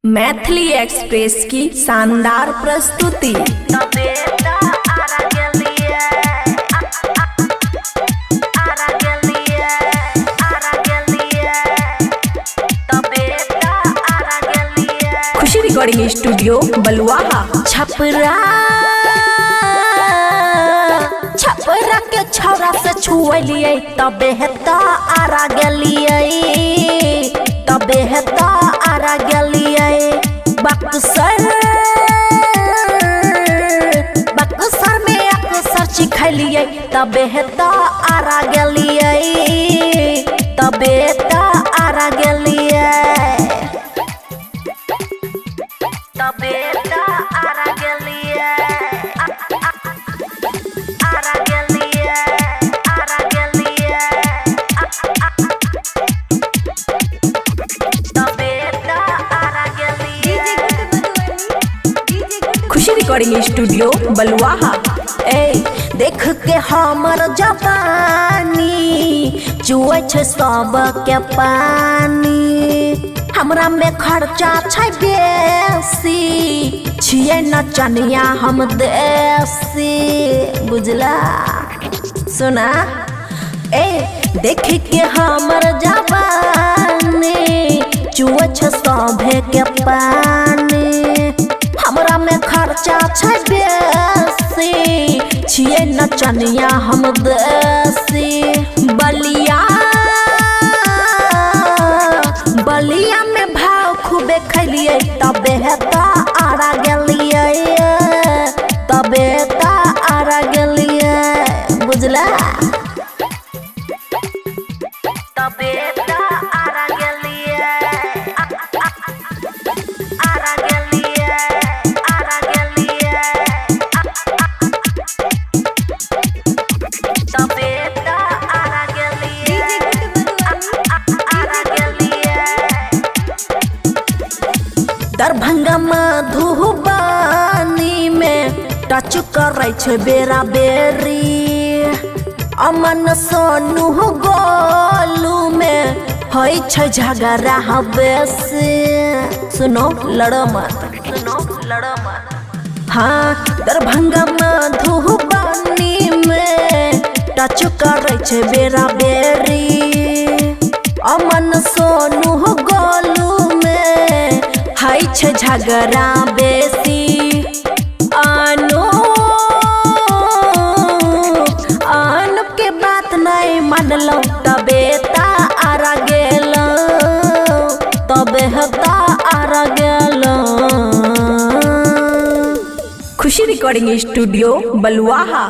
Maithili express की शानदार प्रस्तुति। खुशी रिकॉर्डिंग स्टूडियो बलुआहा। छपरा के छौरा से छुअलिए तबे हेता आरा गेलिए आरा गेलिए बक्सर में अक्सर चिखलिए तबे हेता आरा गेलिए आरा गेलिए आरा गेलिए खुशी रिकॉर्डिंग स्टूडियो बलुआहा। देख के हमर जवानी चुए छे सब के पानी, हमरा में खर्चा छै बेसी, छिए नचनिया हम देसी, बुझला सुना। देख के हमर जवानी चुए छे सभे के पानी, हमरा में खर्चा छै बेसी, छिए नचनिया हम देसी। बलिया में भाव खूबे खलिए तबे हेता आरा गेलिए आरा गेलिए, बुझला तबे आरा गेलिए आरा गेलिए आरा गेलिए तबे आरा गेलिए आरा गेलिए। दरभंगा मधुबनी में टच करे छे बेरा बेरी, अमन सोनू गोलू में होई छे झगड़ा बेसी, सुनो लड़ो मत। हाँ दरभंगा मधुबनी में टच करे छे बेरा बेरी, अमन सोनू गोलू में हाई छे झगड़ा बेसी। आनु के बात नहीं मानलो तबे आरा गेलो तबे हेता आरा गेलो। खुशी रिकॉर्डिंग स्टूडियो बलुआहा।